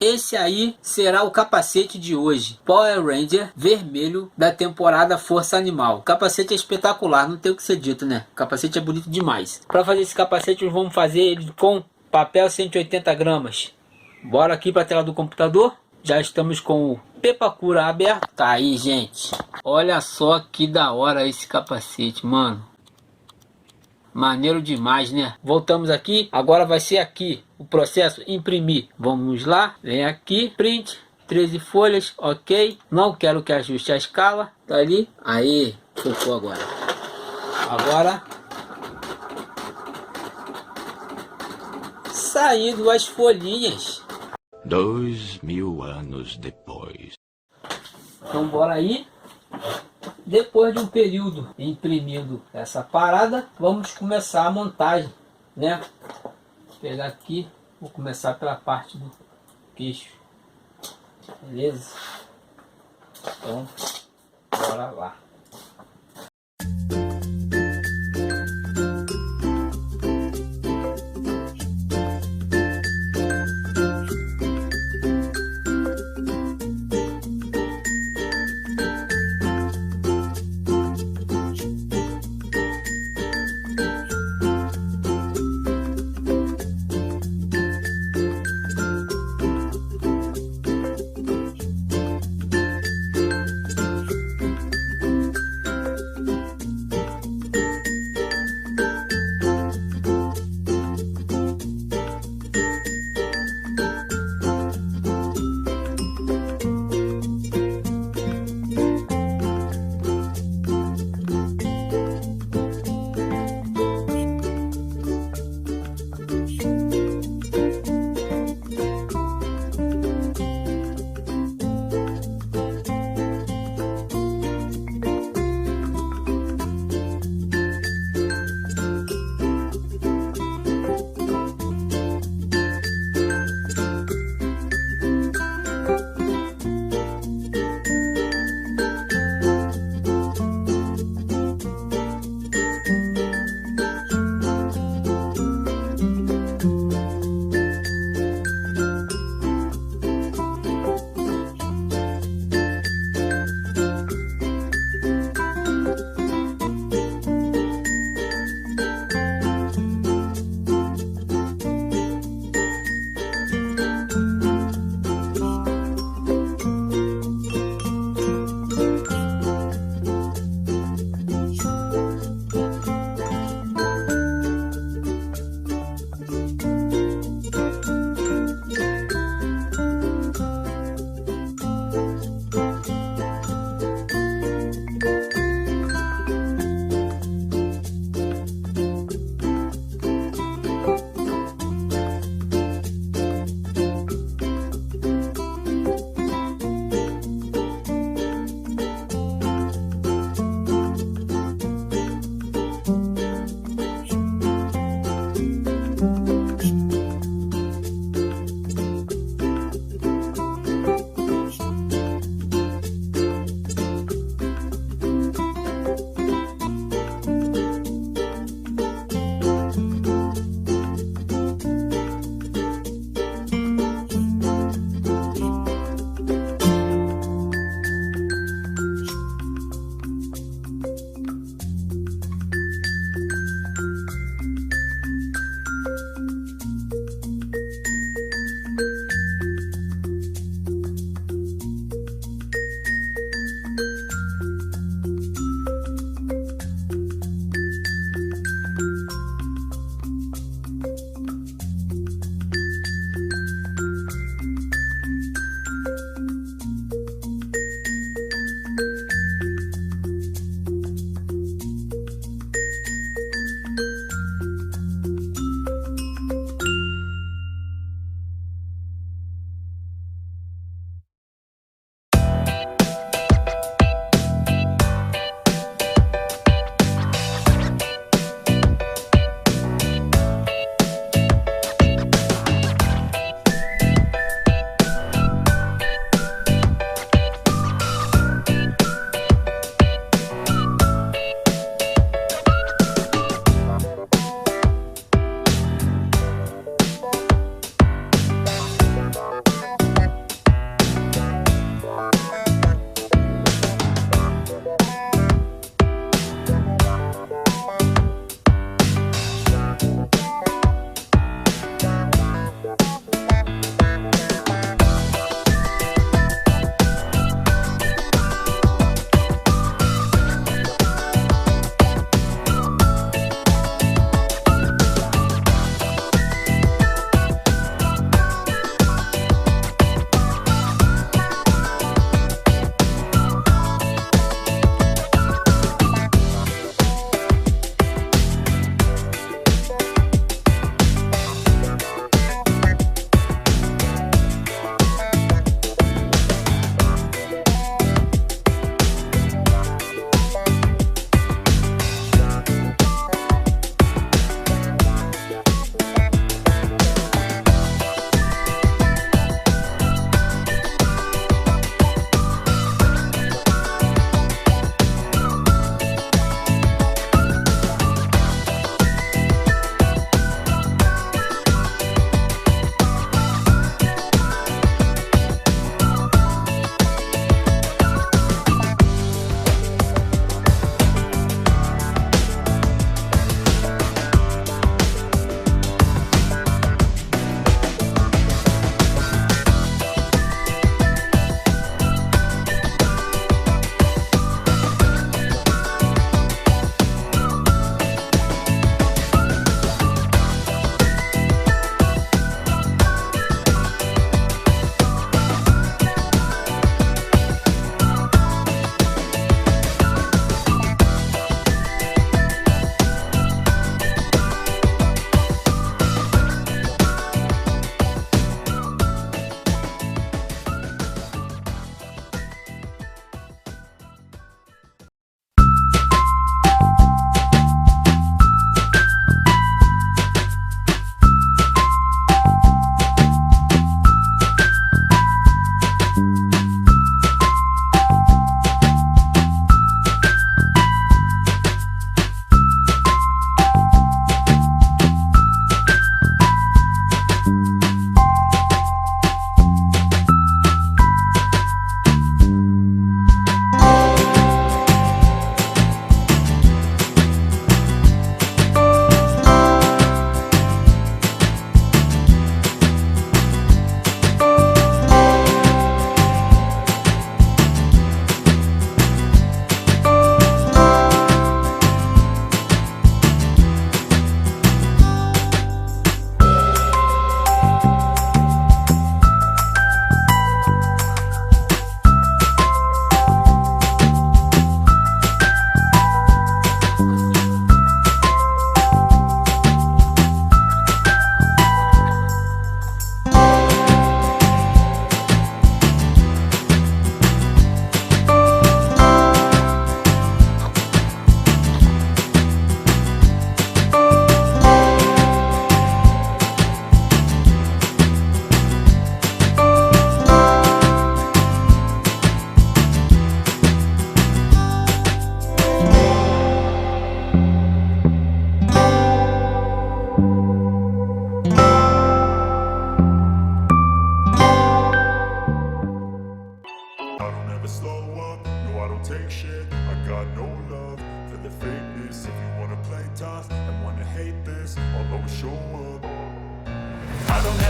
Esse aí será o capacete de hoje. Power Ranger Vermelho da temporada Força Animal. O capacete é espetacular, não tem o que ser dito, né? O capacete é bonito demais. Para fazer esse capacete, vamos fazer ele com papel 180 gramas. Bora aqui para a tela do computador. Já estamos com o Pepacura aberto. Tá aí, gente. Olha só que da hora esse capacete, mano. Maneiro demais, né? Voltamos aqui. Agora vai ser aqui o processo imprimir. Vamos lá. Vem aqui. Print. 13 folhas. Ok. Não quero que ajuste a escala. Tá ali. Aí. Focou agora. Agora. Saindo as folhinhas. 2000 anos depois. Então bora aí. Depois de um período imprimindo essa parada, vamos começar a montagem, né? Vou pegar aqui, vou começar pela parte do queixo, beleza? Então, bora lá.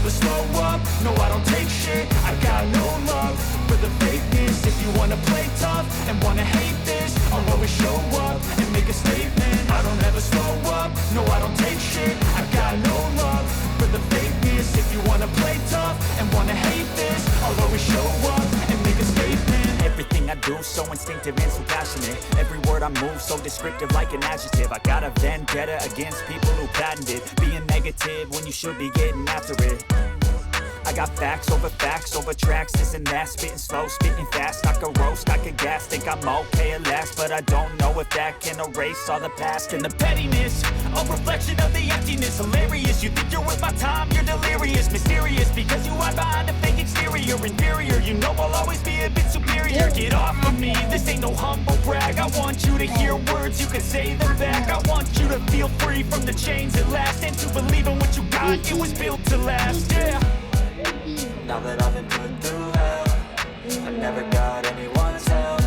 never slow up, no I don't take shit. I got no love for the fakeness. If you wanna play tough and wanna hate this, I'll always show up and make a statement. I don't ever slow up, no I don't take shit. I got no love for the fakeness. If you wanna play tough and wanna hate this, I'll always show up and make a statement. Everything I do so instinctive and so passionate. Every word I move so descriptive like an adjective. I got a vendetta against people who patented being negative when you should be getting after it. I got facts over tracks, this and that. Spitting slow, spitting fast, I could roast, I could gas. Think I'm okay at last, but I don't know if that can erase all the past. And the pettiness, a reflection of the emptiness. Hilarious, you think you're worth my time, you're delirious. Mysterious, because you hide behind a fake exterior. Inferior, you know I'll always be a bit superior. Get off of me, this ain't no humble brag. I want you to hear words, you can say them back. I want you to feel free from the chains at last, and to believe in what you got, it was built to last, yeah. Now that I've been put through hell, I never got anyone's help.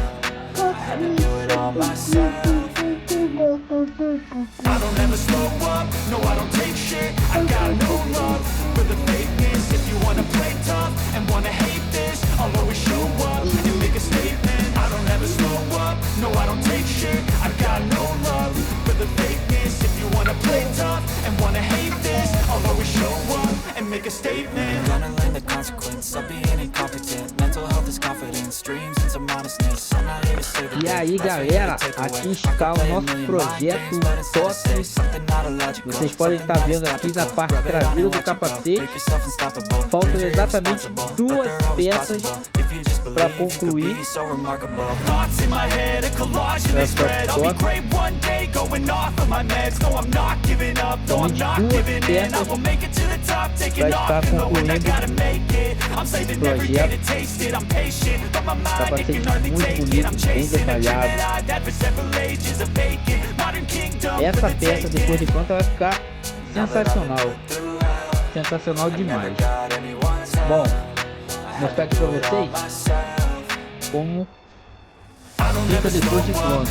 I had to do it all myself. I don't ever slow up, no I don't take shit. I got no love for the fakeness. If you wanna play tough and wanna hate this, I'll always show up and make a statement. I don't ever slow up, no I don't take shit. I got no love for the fakeness. If you wanna play tough and wanna hate this, I'll always show up and make a statement. Gonna learn the consequence of being incompetent. Mental health is confidence, dreams and some honestness. I'm not here to say that. E aí galera, aqui está o nosso projeto top. Vocês podem estar vendo aqui na parte traseira do capacete. Faltam exatamente 2 peças para concluir essa vai estar concluindo o projeto. Capacete muito bonito, bem detalhado. Essa peça depois de pronta vai ficar sensacional, sensacional demais. Bom, vou mostrar aqui para vocês como fica depois de pronto.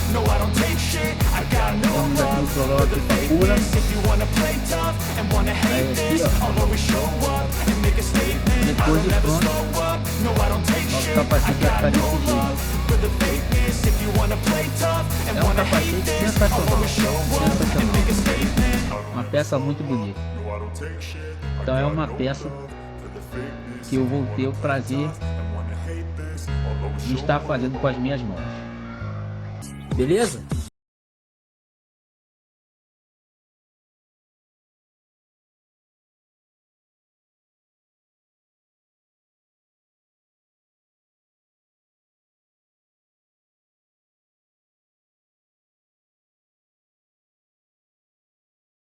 Vamos aqui no programa de Procurei. Aí aqui ó, depois de pronto, nosso capacete vai ficar desse jeito. É um capacete sensacional, sensacional. Uma peça muito bonita. Então é uma peça que eu vou ter o prazer de estar fazendo com as minhas mãos. Beleza?